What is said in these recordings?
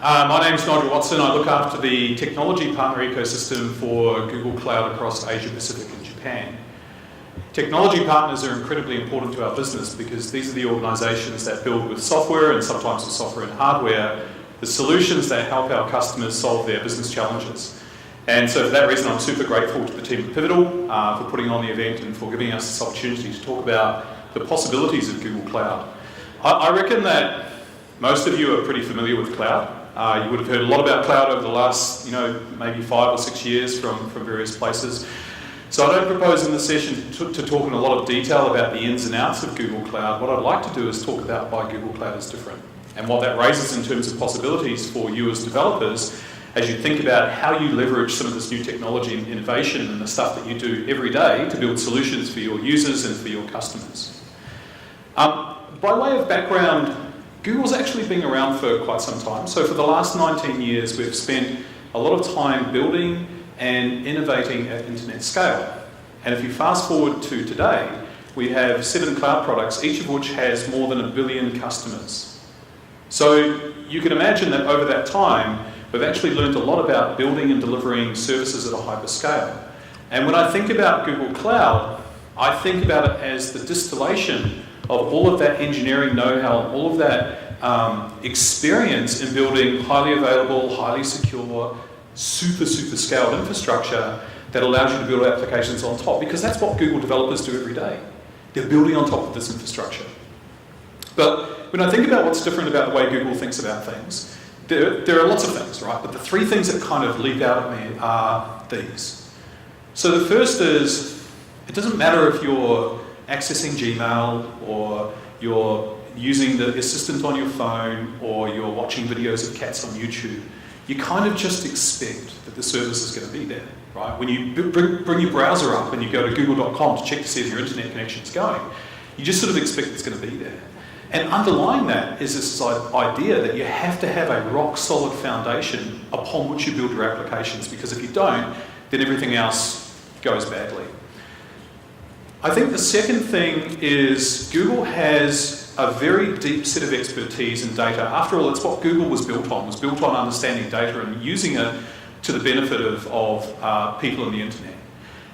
My name is Nigel Watson. I look after the technology partner ecosystem for Google Cloud across Asia Pacific and Japan. Technology partners are incredibly important to our business because these are the organisations that build with software and sometimes with software and hardware the solutions that help our customers solve their business challenges. And so for that reason, I'm super grateful to the team at Pivotal for putting on the event and for giving us this opportunity to talk about the possibilities of Google Cloud. I reckon that most of you are pretty familiar with cloud. You would have heard a lot about cloud over the last, maybe 5 or 6 years from various places. So I don't propose in this session to talk in a lot of detail about the ins and outs of Google Cloud. What I'd like to do is talk about why Google Cloud is different and what that raises in terms of possibilities for you as developers as you think about how you leverage some of this new technology and innovation and the stuff that you do every day to build solutions for your users and for your customers. By way of background, Google's actually been around for quite some time. So for the last 19 years, we've spent a lot of time building and innovating at internet scale. And if you fast forward to today, we have 7 cloud products, each of which has more than 1 billion customers. So you can imagine that over that time, we've actually learned a lot about building and delivering services at a hyper scale. And when I think about Google Cloud, I think about it as the distillation of all of that engineering know-how, all of that experience in building highly available, highly secure, super scaled infrastructure that allows you to build applications on top, because that's what Google developers do every day. They're building on top of this infrastructure. But when I think about what's different about the way Google thinks about things, there are lots of things, right? But the 3 things that kind of leap out at me are these. So the first is, it doesn't matter if you're accessing Gmail or you're using the assistant on your phone or you're watching videos of cats on YouTube, you kind of just expect that the service is going to be there, right? When you bring your browser up and you go to google.com to check to see if your internet connection is going, you just sort of expect it's going to be there. And underlying that is this idea that you have to have a rock-solid foundation upon which you build your applications, because if you don't, then everything else goes badly. I think the second thing is Google has a very deep set of expertise in data. After all, it's what Google was built on understanding data and using it to the benefit of people on the internet.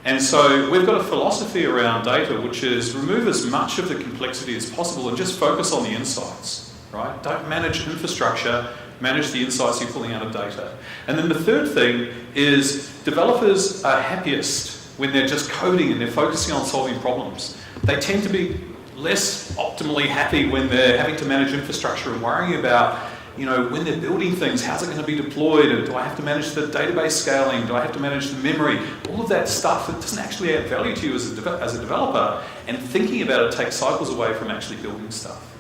And so we've got a philosophy around data, which is remove as much of the complexity as possible and just focus on the insights, right? Don't manage infrastructure, manage the insights you're pulling out of data. And then the third thing is developers are happiest when they're just coding and they're focusing on solving problems. They tend to be less optimally happy when they're having to manage infrastructure and worrying about, when they're building things, how's it going to be deployed, and do I have to manage the database scaling, do I have to manage the memory, all of that stuff that doesn't actually add value to you as a developer, and thinking about it takes cycles away from actually building stuff.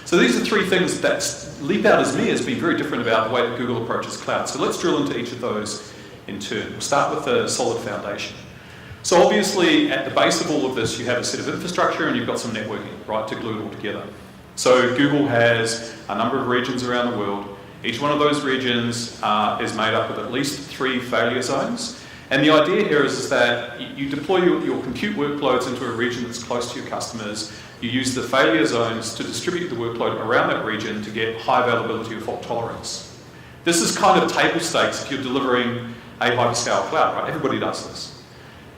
So these are 3 things that leap out as being very different about the way that Google approaches cloud. So let's drill into each of those in turn. We'll start with a solid foundation. So obviously, at the base of all of this, you have a set of infrastructure and you've got some networking, right, to glue it all together. So Google has a number of regions around the world. Each one of those regions is made up of at least 3 failure zones. And the idea here is that you deploy your compute workloads into a region that's close to your customers. You use the failure zones to distribute the workload around that region to get high availability or fault tolerance. This is kind of table stakes if you're delivering a hyperscale cloud, right? Everybody does this.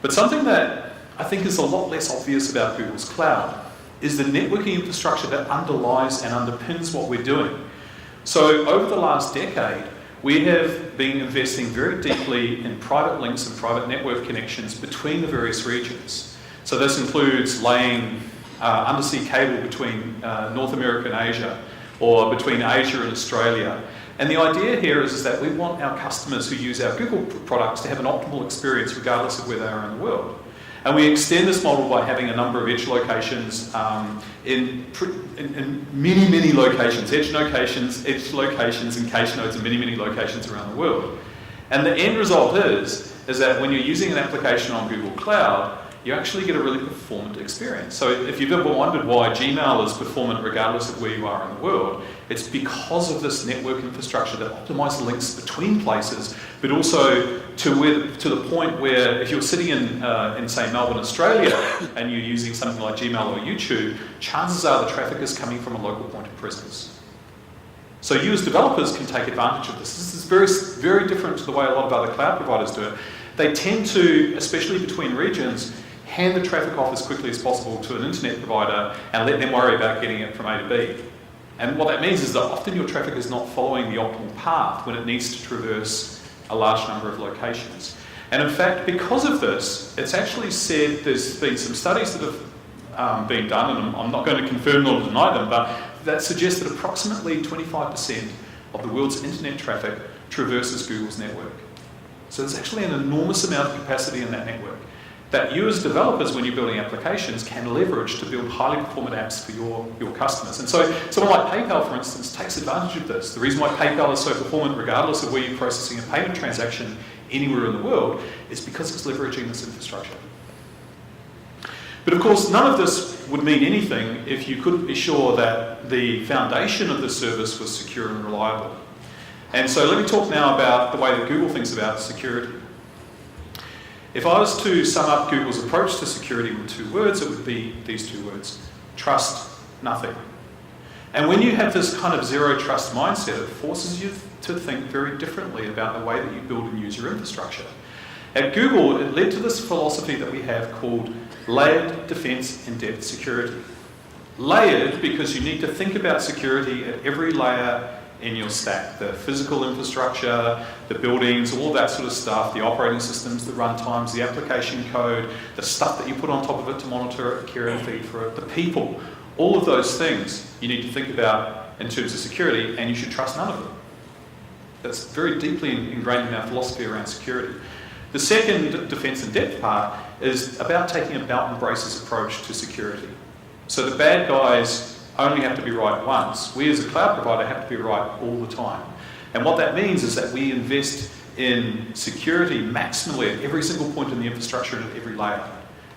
But something that I think is a lot less obvious about Google's cloud is the networking infrastructure that underlies and underpins what we're doing. So over the last decade, we have been investing very deeply in private links and private network connections between the various regions. So this includes laying undersea cable between North America and Asia, or between Asia and Australia. And the idea here is that we want our customers who use our Google products to have an optimal experience regardless of where they are in the world. And we extend this model by having a number of edge locations in many locations, edge locations, and cache nodes in many locations around the world. And the end result is that when you're using an application on Google Cloud, you actually get a really performant experience. So if you've ever wondered why Gmail is performant regardless of where you are in the world, it's because of this network infrastructure that optimizes links between places, but also to the point where if you're sitting in say Melbourne, Australia, and you're using something like Gmail or YouTube, chances are the traffic is coming from a local point of presence. So you as developers can take advantage of this. This is very, very different to the way a lot of other cloud providers do it. They tend to, especially between regions, hand the traffic off as quickly as possible to an internet provider and let them worry about getting it from A to B. And what that means is that often your traffic is not following the optimal path when it needs to traverse a large number of locations. And in fact, because of this, it's actually said, there's been some studies that have been done, and I'm not going to confirm nor deny them, but that suggests that approximately 25% of the world's internet traffic traverses Google's network. So there's actually an enormous amount of capacity in that network that you as developers, when you're building applications, can leverage to build highly performant apps for your customers. And so someone like PayPal, for instance, takes advantage of this. The reason why PayPal is so performant, regardless of where you're processing a payment transaction anywhere in the world, is because it's leveraging this infrastructure. But of course, none of this would mean anything if you couldn't be sure that the foundation of the service was secure and reliable. And so let me talk now about the way that Google thinks about security. If I was to sum up Google's approach to security with 2 words, it would be these 2 words: trust nothing. And when you have this kind of zero trust mindset, it forces you to think very differently about the way that you build and use your infrastructure. At Google, it led to this philosophy that we have called layered defense and depth security. Layered because you need to think about security at every layer in your stack: the physical infrastructure, the buildings, all that sort of stuff, the operating systems, the runtimes, the application code, the stuff that you put on top of it to monitor it, care and feed for it, the people. All of those things you need to think about in terms of security, and you should trust none of them. That's very deeply ingrained in our philosophy around security. The second defense and depth part is about taking a belt and braces approach to security. So the bad guys only have to be right once. We as a cloud provider have to be right all the time. And what that means is that we invest in security maximally at every single point in the infrastructure and at every layer.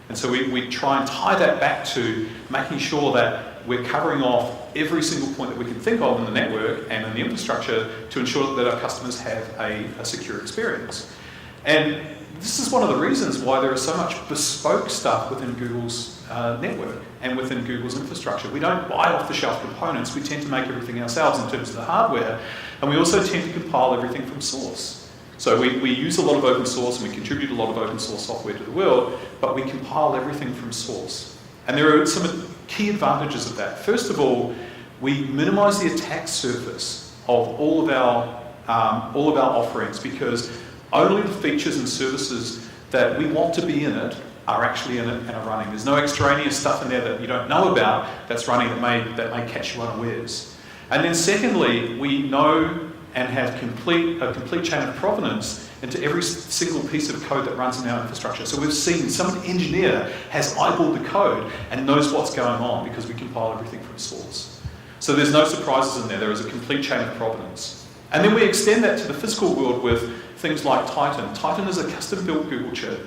And so we try and tie that back to making sure that we're covering off every single point that we can think of in the network and in the infrastructure to ensure that our customers have a secure experience. And this is one of the reasons why there is so much bespoke stuff within Google's network and within Google's infrastructure. We don't buy off-the-shelf components, we tend to make everything ourselves in terms of the hardware, and we also tend to compile everything from source. So we use a lot of open source and we contribute a lot of open source software to the world, but we compile everything from source. And there are some key advantages of that. First of all, we minimize the attack surface of all of our offerings, because only the features and services that we want to be in it are actually in it and are running. There's no extraneous stuff in there that you don't know about that's running that may catch you unawares. And then secondly, we know and have a complete chain of provenance into every single piece of code that runs in our infrastructure. So we've seen some engineer has eyeballed the code and knows what's going on because we compile everything from source. So there's no surprises in there. There is a complete chain of provenance. And then we extend that to the physical world with things like Titan. Titan is a custom-built Google chip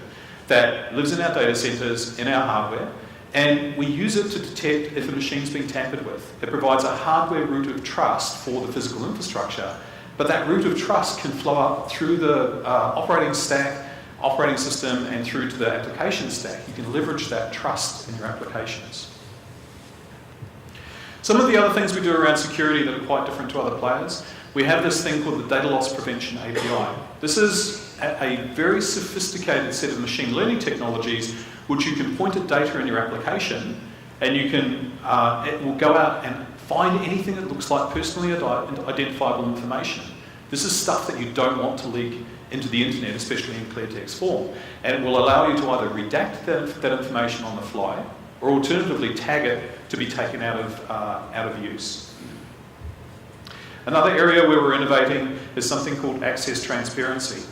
that lives in our data centers, in our hardware, and we use it to detect if a machine's been tampered with. It provides a hardware root of trust for the physical infrastructure, but that root of trust can flow up through the operating system, and through to the application stack. You can leverage that trust in your applications. Some of the other things we do around security that are quite different to other players, we have this thing called the Data Loss Prevention API. This is a very sophisticated set of machine learning technologies which you can point at data in your application, and you can it will go out and find anything that looks like personally identifiable information. This is stuff that you don't want to leak into the internet, especially in clear text form. And it will allow you to either redact that information on the fly, or alternatively tag it to be taken out of use. Another area where we're innovating is something called access transparency.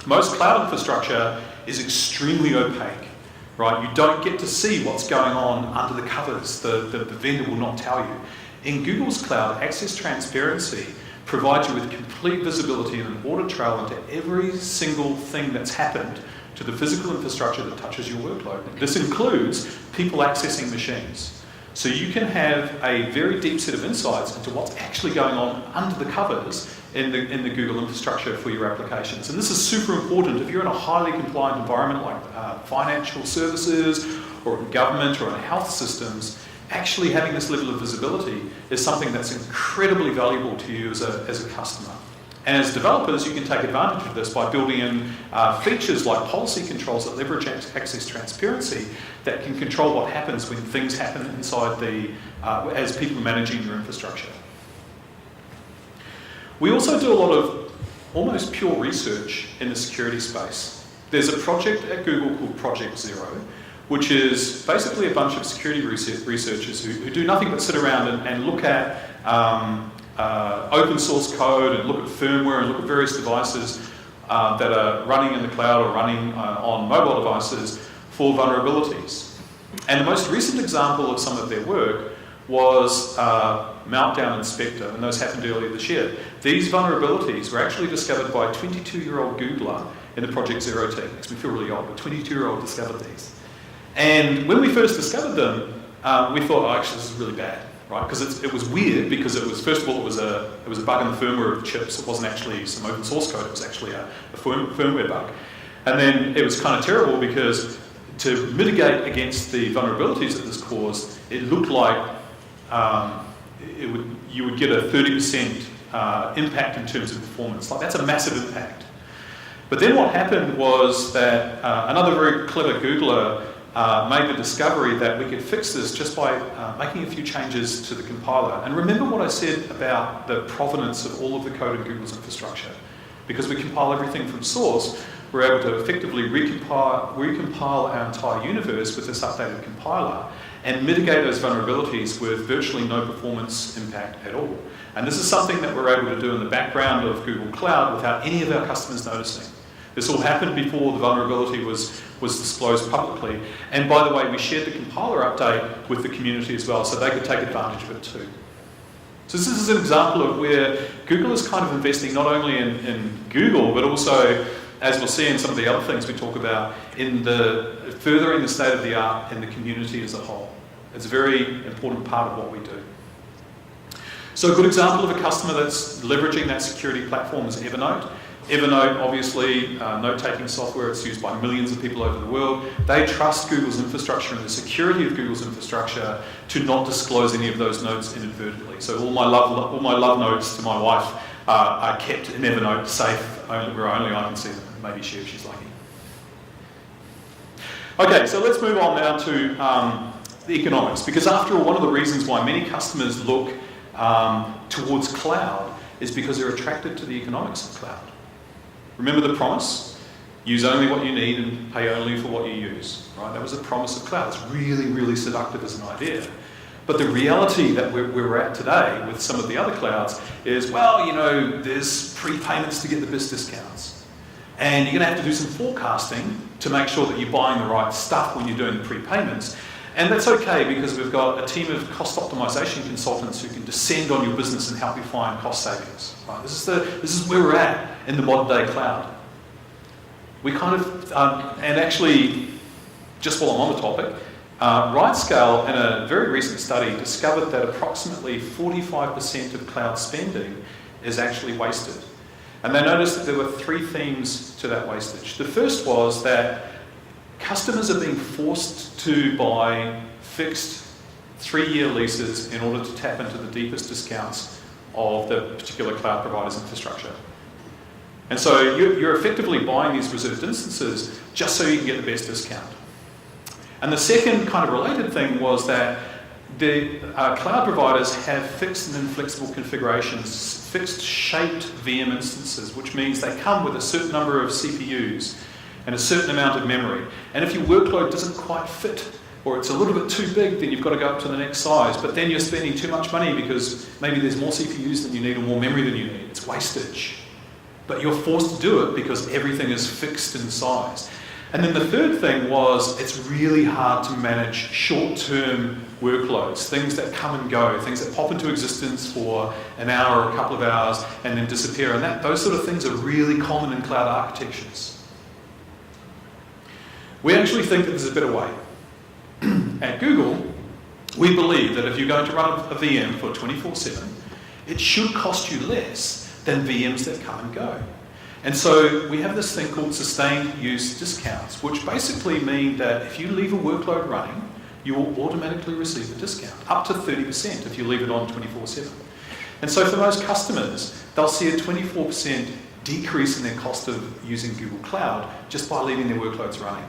Most cloud infrastructure is extremely opaque, right? You don't get to see what's going on under the covers. The vendor will not tell you. In Google's cloud, access transparency provides you with complete visibility and an audit trail into every single thing that's happened to the physical infrastructure that touches your workload. This includes people accessing machines. So you can have a very deep set of insights into what's actually going on under the covers in the Google infrastructure for your applications. And this is super important if you're in a highly compliant environment like financial services or in government or in health systems. actually having this level of visibility is something that's incredibly valuable to you as a customer. And as developers, you can take advantage of this by building in features like policy controls that leverage access transparency that can control what happens when things happen inside as people are managing your infrastructure. We also do a lot of almost pure research in the security space. There's a project at Google called Project Zero, which is basically a bunch of security researchers who do nothing but sit around and look at open source code and look at firmware and look at various devices that are running in the cloud or running on mobile devices for vulnerabilities. And the most recent example of some of their work was Meltdown and Spectre, and those happened earlier this year. These vulnerabilities were actually discovered by a 22-year-old Googler in the Project Zero team. Makes me feel really old, but 22-year-old discovered these. And when we first discovered them, we thought, oh, actually, this is really bad, right? Because it was weird, because it was, first of all, it was a bug in the firmware of the chips. It wasn't actually some open source code, it was actually a firmware bug. And then it was kind of terrible because to mitigate against the vulnerabilities that this caused, it looked like you would get a 30% impact in terms of performance. Like, that's a massive impact. But then what happened was that another very clever Googler made the discovery that we could fix this just by making a few changes to the compiler. And remember what I said about the provenance of all of the code in Google's infrastructure. Because we compile everything from source, we're able to effectively recompile our entire universe with this updated compiler and mitigate those vulnerabilities with virtually no performance impact at all. And this is something that we're able to do in the background of Google Cloud without any of our customers noticing. This all happened before the vulnerability was disclosed publicly. And by the way, we shared the compiler update with the community as well, so they could take advantage of it too. So this is an example of where Google is kind of investing not only in Google, but also, as we'll see in some of the other things we talk about, in furthering the state of the art in the community as a whole. It's a very important part of what we do. So a good example of a customer that's leveraging that security platform is Evernote. Evernote, obviously, note-taking software, it's used by millions of people over the world. They trust Google's infrastructure and the security of Google's infrastructure to not disclose any of those notes inadvertently. So all my love notes to my wife are kept in Evernote, safe, where only I can see them. Maybe she, if she's lucky. Okay, so let's move on now to the economics, because after all, one of the reasons why many customers look towards cloud is because they're attracted to the economics of cloud. Remember the promise? Use only what you need and pay only for what you use. Right? That was the promise of cloud. It's really, really seductive as an idea. But the reality that we're at today with some of the other clouds is, well, you know, there's prepayments to get the best discounts. And you're going to have to do some forecasting to make sure that you're buying the right stuff when you're doing the prepayments. And that's okay, because we've got a team of cost optimization consultants who can descend on your business and help you find cost savings. Right? This is where we're at in the modern day cloud. We kind of, and actually, just while I'm on the topic, RightScale, in a very recent study, discovered that approximately 45% of cloud spending is actually wasted. And they noticed that there were three themes to that wastage. The first was that customers are being forced to buy fixed 3-year leases in order to tap into the deepest discounts of the particular cloud provider's infrastructure. And so you're effectively buying these reserved instances just so you can get the best discount. And the second kind of related thing was that the cloud providers have fixed and inflexible configurations, fixed shaped VM instances, which means they come with a certain number of CPUs and a certain amount of memory. And if your workload doesn't quite fit, or it's a little bit too big, then you've got to go up to the next size. But then you're spending too much money because maybe there's more CPUs than you need or more memory than you need. It's wastage. But you're forced to do it because everything is fixed in size. And then the third thing was, it's really hard to manage short-term workloads, things that come and go, things that pop into existence for an hour or a couple of hours and then disappear. And those sort of things are really common in cloud architectures. We actually think that there's a better way. At Google, we believe that if you're going to run a VM for 24/7, it should cost you less than VMs that come and go. And so we have this thing called sustained use discounts, which basically mean that if you leave a workload running you will automatically receive a discount, up to 30% if you leave it on 24/7. And so for most customers, they'll see a 24% decrease in their cost of using Google Cloud just by leaving their workloads running.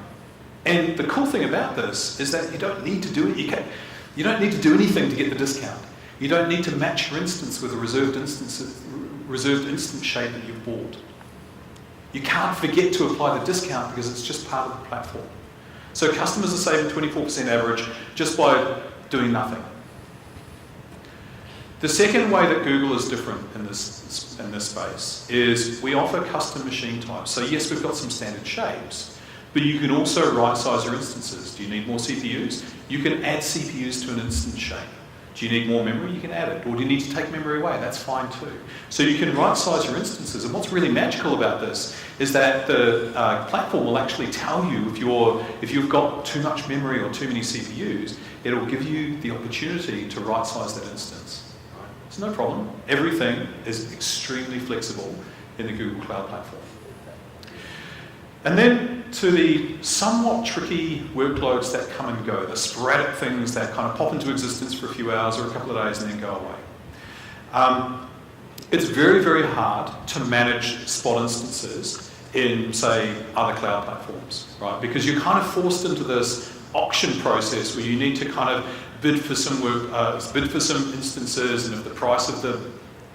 And the cool thing about this is that you don't need to do it. You don't need to do anything to get the discount. You don't need to match your instance with a reserved instance shape that you've bought. You can't forget to apply the discount because it's just part of the platform. So customers are saving 24% average just by doing nothing. The second way that Google is different in this space is we offer custom machine types. So yes, we've got some standard shapes, but you can also right-size your instances. Do you need more CPUs? You can add CPUs to an instance shape. Do you need more memory? You can add it. Or do you need to take memory away? That's fine too. So you can right-size your instances. And what's really magical about this is that the platform will actually tell you if you've got too much memory or too many CPUs, it'll give you the opportunity to right-size that instance. It's no problem. Everything is extremely flexible in the Google Cloud Platform. And then to the somewhat tricky workloads that come and go, the sporadic things that kind of pop into existence for a few hours or a couple of days and then go away. It's very, very hard to manage spot instances in, say, other cloud platforms, right? Because you're kind of forced into this auction process where you need to kind of bid for some instances, and if the price of the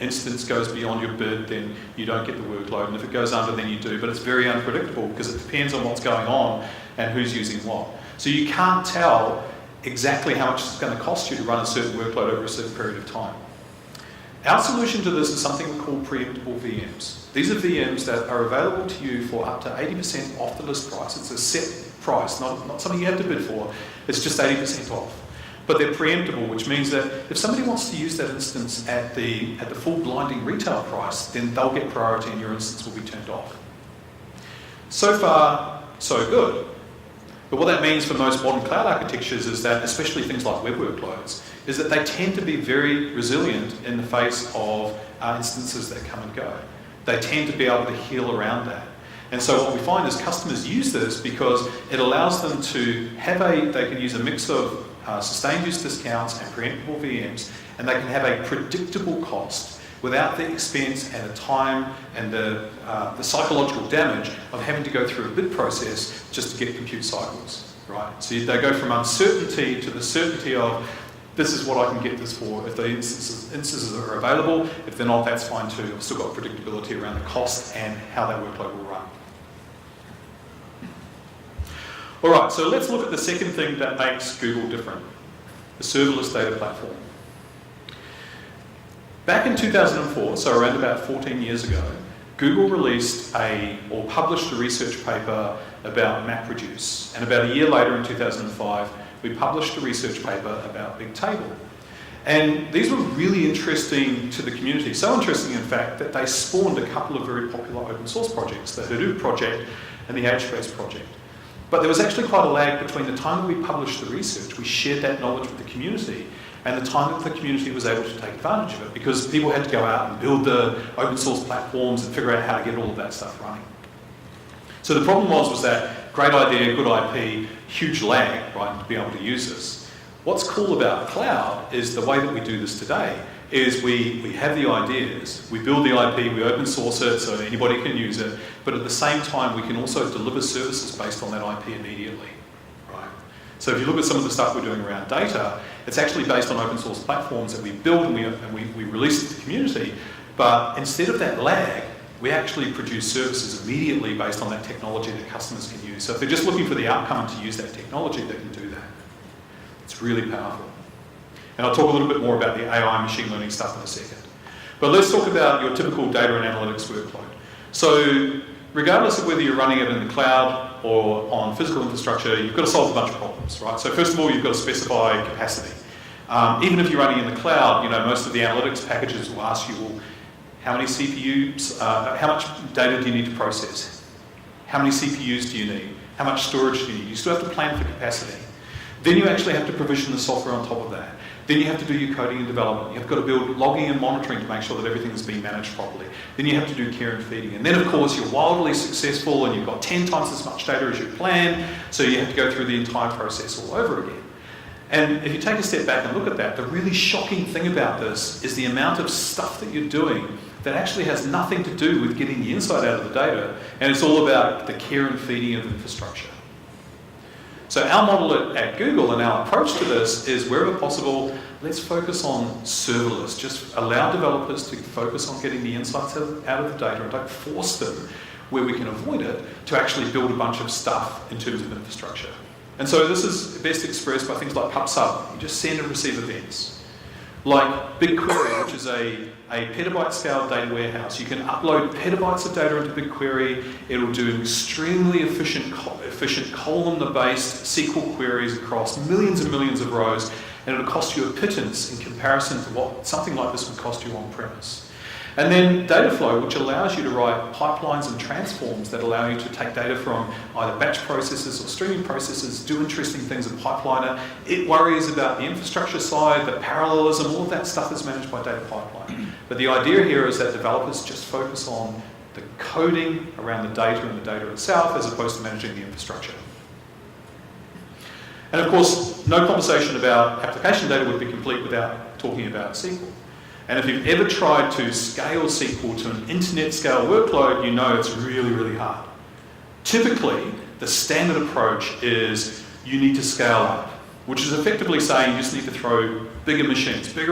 instance goes beyond your bid, then you don't get the workload, and if it goes under, then you do. But it's very unpredictable because it depends on what's going on and who's using what. So you can't tell exactly how much it's going to cost you to run a certain workload over a certain period of time. Our solution to this is something we call preemptible VMs. These are VMs that are available to you for up to 80% off the list price. It's a set price, not something you have to bid for. It's just 80% off. But they're preemptible, which means that if somebody wants to use that instance at the full blinding retail price, then they'll get priority and your instance will be turned off. So far, so good. But what that means for most modern cloud architectures is that, especially things like web workloads, is that they tend to be very resilient in the face of instances that come and go. They tend to be able to heal around that. And so what we find is customers use this because it allows them to they can use a mix of sustained use discounts and preemptible VMs, and they can have a predictable cost without the expense and the time and the psychological damage of having to go through a bid process just to get compute cycles, right? So they go from uncertainty to the certainty of, this is what I can get this for. If the instances are available, if they're not, that's fine too. I've still got predictability around the cost and how that workload will run. All right, so let's look at the second thing that makes Google different, the serverless data platform. Back in 2004, so around about 14 years ago, Google published a research paper about MapReduce. And about a year later in 2005, we published a research paper about Bigtable. And these were really interesting to the community, so interesting in fact that they spawned a couple of very popular open source projects, the Hadoop project and the HBase project. But there was actually quite a lag between the time that we published the research, we shared that knowledge with the community, and the time that the community was able to take advantage of it, because people had to go out and build the open source platforms and figure out how to get all of that stuff running. So the problem was that great idea, good IP, huge lag, right, to be able to use this. What's cool about cloud is the way that we do this today is we have the ideas, we build the IP, we open source it so anybody can use it, but at the same time we can also deliver services based on that IP immediately, right? So if you look at some of the stuff we're doing around data, it's actually based on open source platforms that we build and we release it to the community, but instead of that lag, we actually produce services immediately based on that technology that customers can use. So if they're just looking for the outcome to use that technology, they can do that. It's really powerful. And I'll talk a little bit more about the AI machine learning stuff in a second. But let's talk about your typical data and analytics workload. So regardless of whether you're running it in the cloud or on physical infrastructure, you've got to solve a bunch of problems, right? So first of all, you've got to specify capacity. Even if you're running in the cloud, most of the analytics packages will ask you, well, how many CPUs, how much data do you need to process? How many CPUs do you need? How much storage do you need? You still have to plan for capacity. Then you actually have to provision the software on top of that. Then you have to do your coding and development. You've got to build logging and monitoring to make sure that everything is being managed properly. Then you have to do care and feeding. And then, of course, you're wildly successful and you've got 10 times as much data as you planned, so you have to go through the entire process all over again. And if you take a step back and look at that, the really shocking thing about this is the amount of stuff that you're doing that actually has nothing to do with getting the insight out of the data, and it's all about the care and feeding of infrastructure. So our model at Google and our approach to this is, wherever possible, let's focus on serverless. Just allow developers to focus on getting the insights out of the data, and don't force them, where we can avoid it, to actually build a bunch of stuff in terms of infrastructure. And so this is best expressed by things like PubSub. You just send and receive events. Like BigQuery, which is a petabyte scale data warehouse. You can upload petabytes of data into BigQuery. It'll do extremely efficient columnar-based SQL queries across millions and millions of rows, and it'll cost you a pittance in comparison to what something like this would cost you on premise. And then Dataflow, which allows you to write pipelines and transforms that allow you to take data from either batch processes or streaming processes, do interesting things in Pipeliner. It worries about the infrastructure side, the parallelism, all of that stuff is managed by Data Pipeline. But the idea here is that developers just focus on the coding around the data and the data itself, as opposed to managing the infrastructure. And of course, no conversation about application data would be complete without talking about SQL. And if you've ever tried to scale SQL to an internet scale workload, you know it's really, really hard. Typically, the standard approach is you need to scale up, which is effectively saying you just need to throw bigger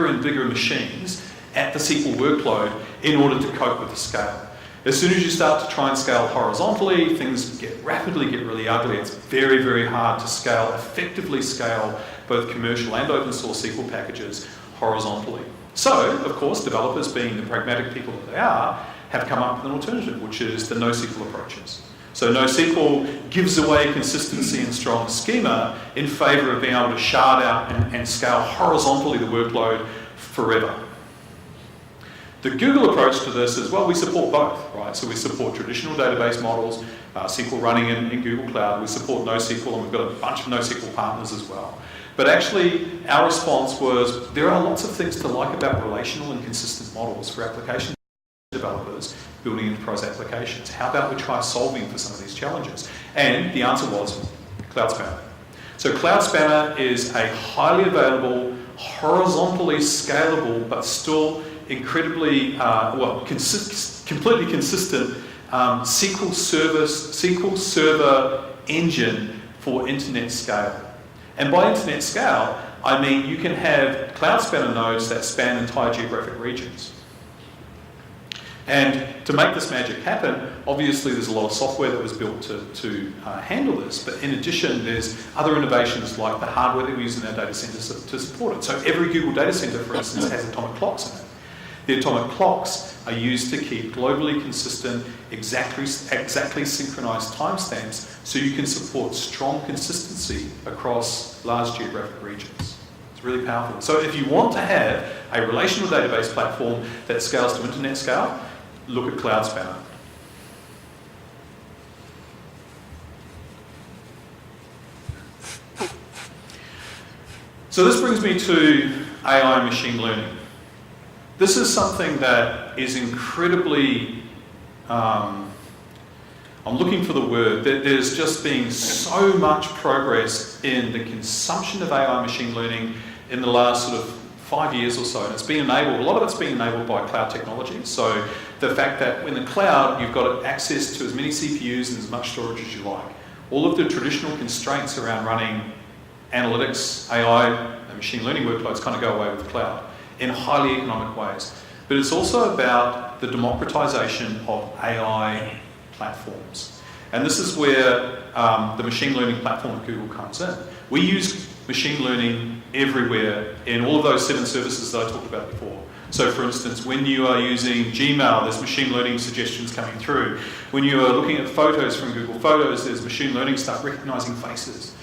and bigger machines at the SQL workload in order to cope with the scale. As soon as you start to try and scale horizontally, things rapidly get really ugly. It's very, very hard to effectively scale both commercial and open source SQL packages horizontally. So, of course, developers, being the pragmatic people that they are, have come up with an alternative, which is the NoSQL approaches. So NoSQL gives away consistency and strong schema in favour of being able to shard out and scale horizontally the workload forever. The Google approach to this is, well, we support both, right? So we support traditional database models, SQL running in Google Cloud. We support NoSQL, and we've got a bunch of NoSQL partners as well. But actually, our response was, there are lots of things to like about relational and consistent models for application developers building enterprise applications. How about we try solving for some of these challenges? And the answer was Cloud Spanner. So Cloud Spanner is a highly available, horizontally scalable, but still incredibly, completely consistent SQL Server engine for internet scale. And by internet scale, I mean you can have Cloud Spanner nodes that span entire geographic regions. And to make this magic happen, obviously there's a lot of software that was built to handle this, but in addition there's other innovations like the hardware that we use in our data centers to support it. So every Google data center, for instance, has atomic clocks in it. The atomic clocks are used to keep globally consistent, exactly synchronized timestamps, so you can support strong consistency across large geographic regions. It's really powerful. So if you want to have a relational database platform that scales to internet scale, look at Cloud Spanner. So this brings me to AI and machine learning. This is something that is incredibly, I'm looking for the word, that there's just been so much progress in the consumption of AI machine learning in the last sort of 5 years or so. And it's been enabled, a lot of it's been enabled by cloud technology. So the fact that in the cloud, you've got access to as many CPUs and as much storage as you like. All of the traditional constraints around running analytics, AI, and machine learning workloads kind of go away with the cloud in highly economic ways. But it's also about the democratization of AI platforms. And this is where the machine learning platform at Google comes in. We use machine learning everywhere in all of those 7 services that I talked about before. So for instance, when you are using Gmail, there's machine learning suggestions coming through. When you are looking at photos from Google Photos, there's machine learning stuff recognizing faces.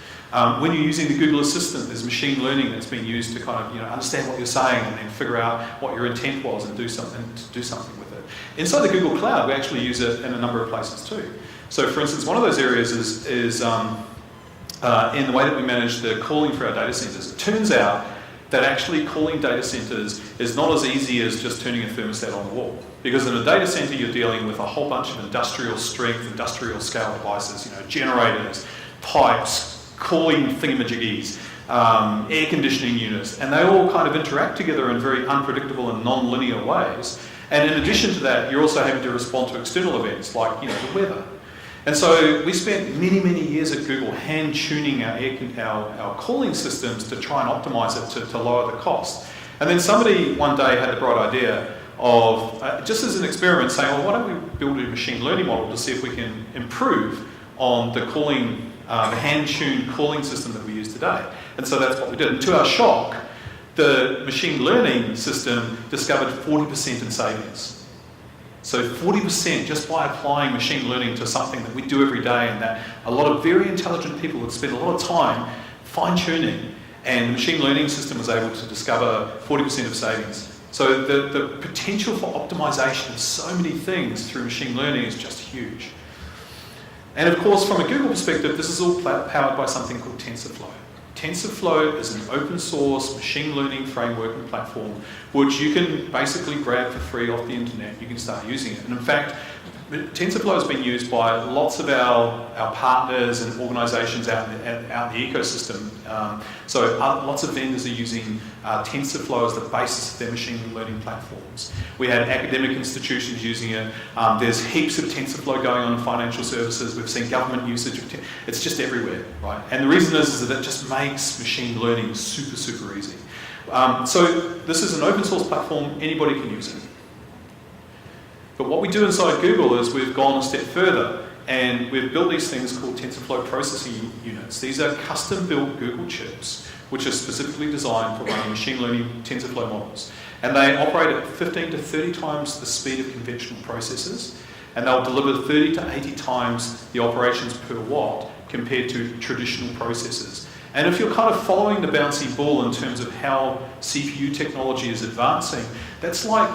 When you're using the Google Assistant, there's machine learning that's being used to kind of understand what you're saying and then figure out what your intent was and do something with it. Inside the Google Cloud, we actually use it in a number of places too. So for instance, one of those areas is in the way that we manage the calling for our data centers. It turns out that actually calling data centers is not as easy as just turning a thermostat on the wall. Because in a data center, you're dealing with a whole bunch of industrial strength, industrial scale devices, generators, pipes, calling thingamajiggies air conditioning units, and they all kind of interact together in very unpredictable and non-linear ways. And in addition to that, you're also having to respond to external events like, the weather. And so we spent many, many years at Google hand-tuning our cooling systems to try and optimize it to lower the cost. And then somebody one day had the bright idea of, just as an experiment, saying, well, why don't we build a machine learning model to see if we can improve on the cooling, the hand-tuned cooling system that we use today. And so that's what we did. And to our shock, the machine learning system discovered 40% in savings. So 40% just by applying machine learning to something that we do every day, and that a lot of very intelligent people would spend a lot of time fine-tuning, and the machine learning system was able to discover 40% of savings. So the potential for optimization of so many things through machine learning is just huge. And of course, from a Google perspective, this is all powered by something called TensorFlow. TensorFlow is an open source machine learning framework and platform which you can basically grab for free off the internet. You can start using it. And in fact, TensorFlow has been used by lots of our partners and organizations out in the ecosystem. So lots of vendors are using TensorFlow as the basis of their machine learning platforms. We had academic institutions using it. There's heaps of TensorFlow going on in financial services. We've seen government usage of it's just everywhere, right? And the reason is that it just makes machine learning super, super easy. So this is an open source platform. Anybody can use it. But what we do inside Google is we've gone a step further, and we've built these things called TensorFlow processing units. These are custom-built Google chips, which are specifically designed for running machine learning TensorFlow models. And they operate at 15 to 30 times the speed of conventional processors, and they'll deliver 30 to 80 times the operations per watt compared to traditional processors. And if you're kind of following the bouncy ball in terms of how CPU technology is advancing, that's like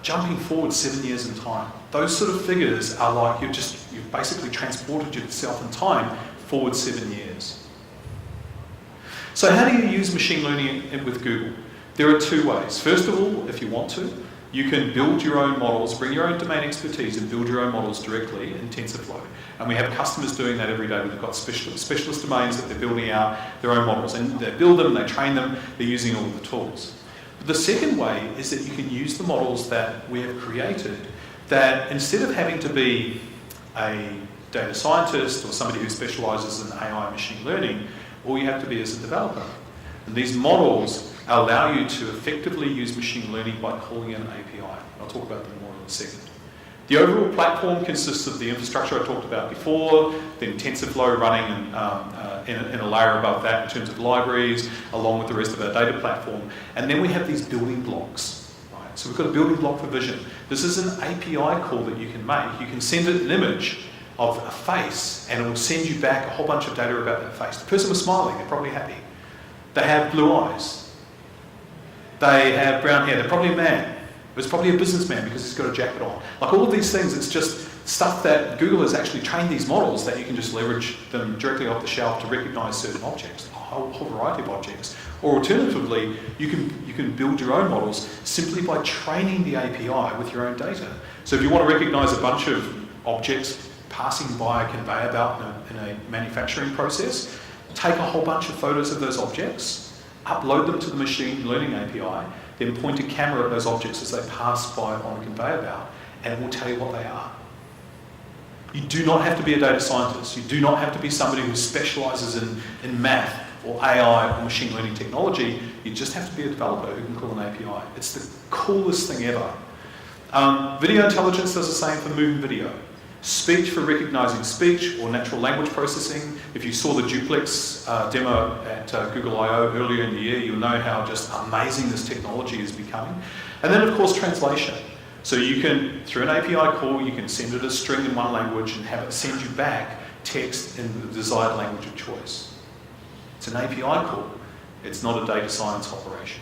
jumping forward 7 years in time. Those sort of figures are like you've basically transported yourself in time forward 7 years. So how do you use machine learning with Google? There are two ways. First of all, if you want to, you can build your own models, bring your own domain expertise and build your own models directly in TensorFlow. And we have customers doing that every day. We've got specialist domains that they're building out their own models. And they build them, they train them, they're using all of the tools. The second way is that you can use the models that we have created, that instead of having to be a data scientist or somebody who specializes in AI machine learning, all you have to be is a developer. And these models allow you to effectively use machine learning by calling in an API. I'll talk about them more in a second. The overall platform consists of the infrastructure I talked about before, then TensorFlow running in a layer above that in terms of libraries, along with the rest of our data platform. And then we have these building blocks. Right? So we've got a building block for vision. This is an API call that you can make. You can send it an image of a face, and it will send you back a whole bunch of data about that face. The person was smiling, they're probably happy. They have blue eyes. They have brown hair, they're probably a man. It's probably a businessman because he's got a jacket on. Like all of these things, it's just stuff that Google has actually trained these models that you can just leverage them directly off the shelf to recognize certain objects, a whole variety of objects. Or alternatively, you can build your own models simply by training the API with your own data. So if you want to recognize a bunch of objects passing by a conveyor belt in a manufacturing process, take a whole bunch of photos of those objects, upload them to the machine learning API, then point a camera at those objects as they pass by on a conveyor belt, and it will tell you what they are. You do not have to be a data scientist. You do not have to be somebody who specializes in math or AI or machine learning technology. You just have to be a developer who can call an API. It's the coolest thing ever. Video intelligence does the same for moving video. Speech for recognizing speech or natural language processing. If you saw the duplex demo at Google I/O earlier in the year, you'll know how just amazing this technology is becoming. And then, of course, translation. So you can, through an API call, you can send it a string in one language and have it send you back text in the desired language of choice. It's an API call. It's not a data science operation.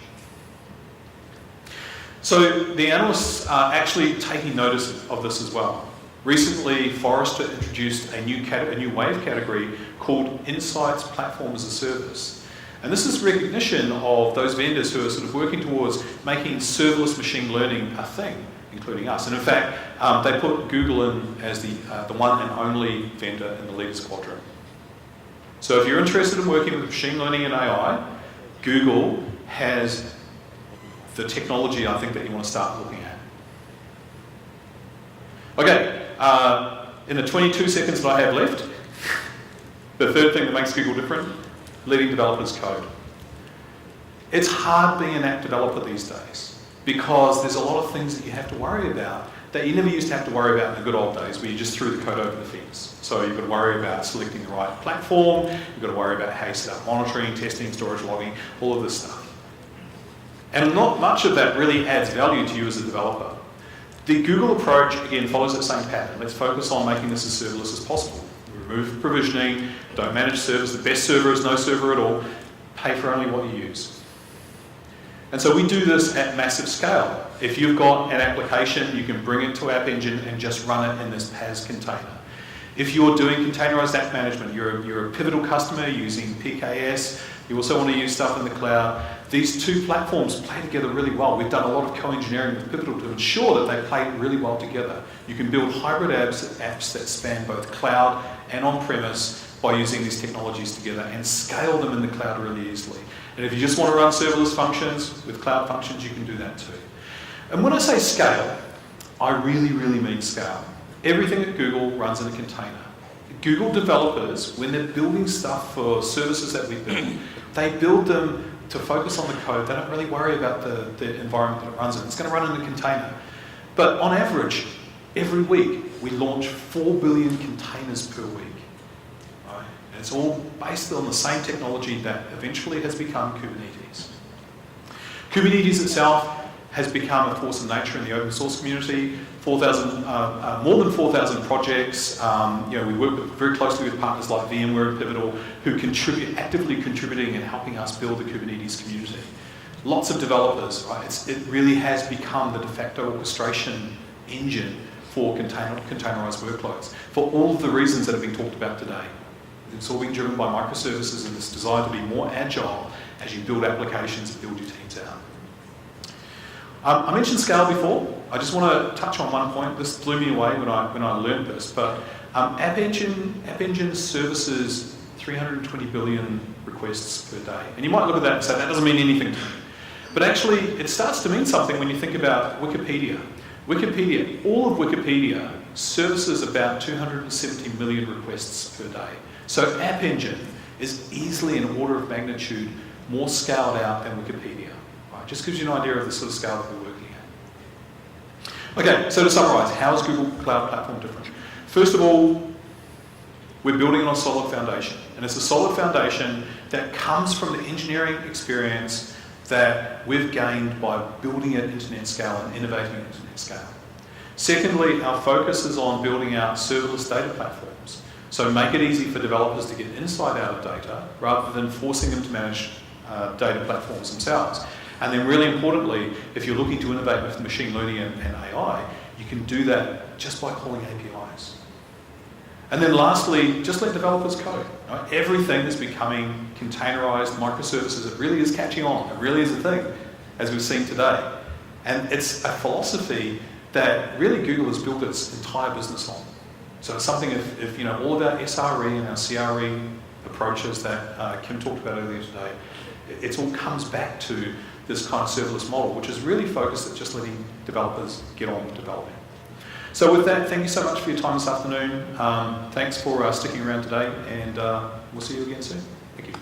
So the analysts are actually taking notice of this as well. Recently, Forrester introduced a new wave category called Insights Platform as a Service. And this is recognition of those vendors who are sort of working towards making serverless machine learning a thing, including us. And in fact, they put Google in as the one and only vendor in the Leaders Quadrant. So if you're interested in working with machine learning and AI, Google has the technology I think that you want to start looking at. Okay, in the 22 seconds that I have left, the third thing that makes Google different, letting developers code. It's hard being an app developer these days because there's a lot of things that you have to worry about that you never used to have to worry about in the good old days where you just threw the code over the fence. So you've got to worry about selecting the right platform, you've got to worry about how you set up monitoring, testing, storage logging, all of this stuff. And not much of that really adds value to you as a developer. The Google approach, again, follows that same pattern. Let's focus on making this as serverless as possible. Remove provisioning, don't manage servers. The best server is no server at all. Pay for only what you use. And so we do this at massive scale. If you've got an application, you can bring it to App Engine and just run it in this PaaS container. If you're doing containerized app management, you're a Pivotal customer using PKS, you also want to use stuff in the cloud, these two platforms play together really well. We've done a lot of co-engineering with Pivotal to ensure that they play really well together. You can build hybrid apps that span both cloud and on-premise by using these technologies together and scale them in the cloud really easily. And if you just want to run serverless functions with cloud functions, you can do that too. And when I say scale, I really, really mean scale. Everything at Google runs in a container. Google developers, when they're building stuff for services that we build, they build them to focus on the code. They don't really worry about the environment that it runs in. It's going to run in a container. But on average, every week, we launch 4 billion containers per week. Right? And it's all based on the same technology that eventually has become Kubernetes. Kubernetes itself has become a force of nature in the open source community. More than 4,000 projects. We work very closely with partners like VMware and Pivotal who actively contributing and helping us build the Kubernetes community. Lots of developers, right? It really has become the de facto orchestration engine for containerized workloads for all of the reasons that have been talked about today. It's all being driven by microservices and this desire to be more agile as you build applications and build your teams out. I mentioned scale before. I just want to touch on one point. This blew me away when I learned this, but App Engine services 320 billion requests per day. And you might look at that and say, that doesn't mean anything to me. But actually, it starts to mean something when you think about Wikipedia. All of Wikipedia services about 270 million requests per day. So App Engine is easily an order of magnitude more scaled out than Wikipedia. Right? Just gives you an idea of the sort of scale that we're working at. Okay, so to summarize, how is Google Cloud Platform different? First of all, we're building on a solid foundation. And it's a solid foundation that comes from the engineering experience that we've gained by building at internet scale and innovating at internet scale. Secondly, our focus is on building out serverless data platforms. So make it easy for developers to get insight out of data rather than forcing them to manage data platforms themselves. And then really importantly, if you're looking to innovate with machine learning and AI, you can do that just by calling APIs. And then lastly, just let developers code. Right? Everything is becoming containerized microservices. It really is catching on. It really is a thing, as we've seen today. And it's a philosophy that really Google has built its entire business on. So it's something if all of our SRE and our CRE approaches that Kim talked about earlier today, it all comes back to this kind of serverless model, which is really focused at just letting developers get on with developing. So with that, thank you so much for your time this afternoon. Thanks for sticking around today, and we'll see you again soon. Thank you.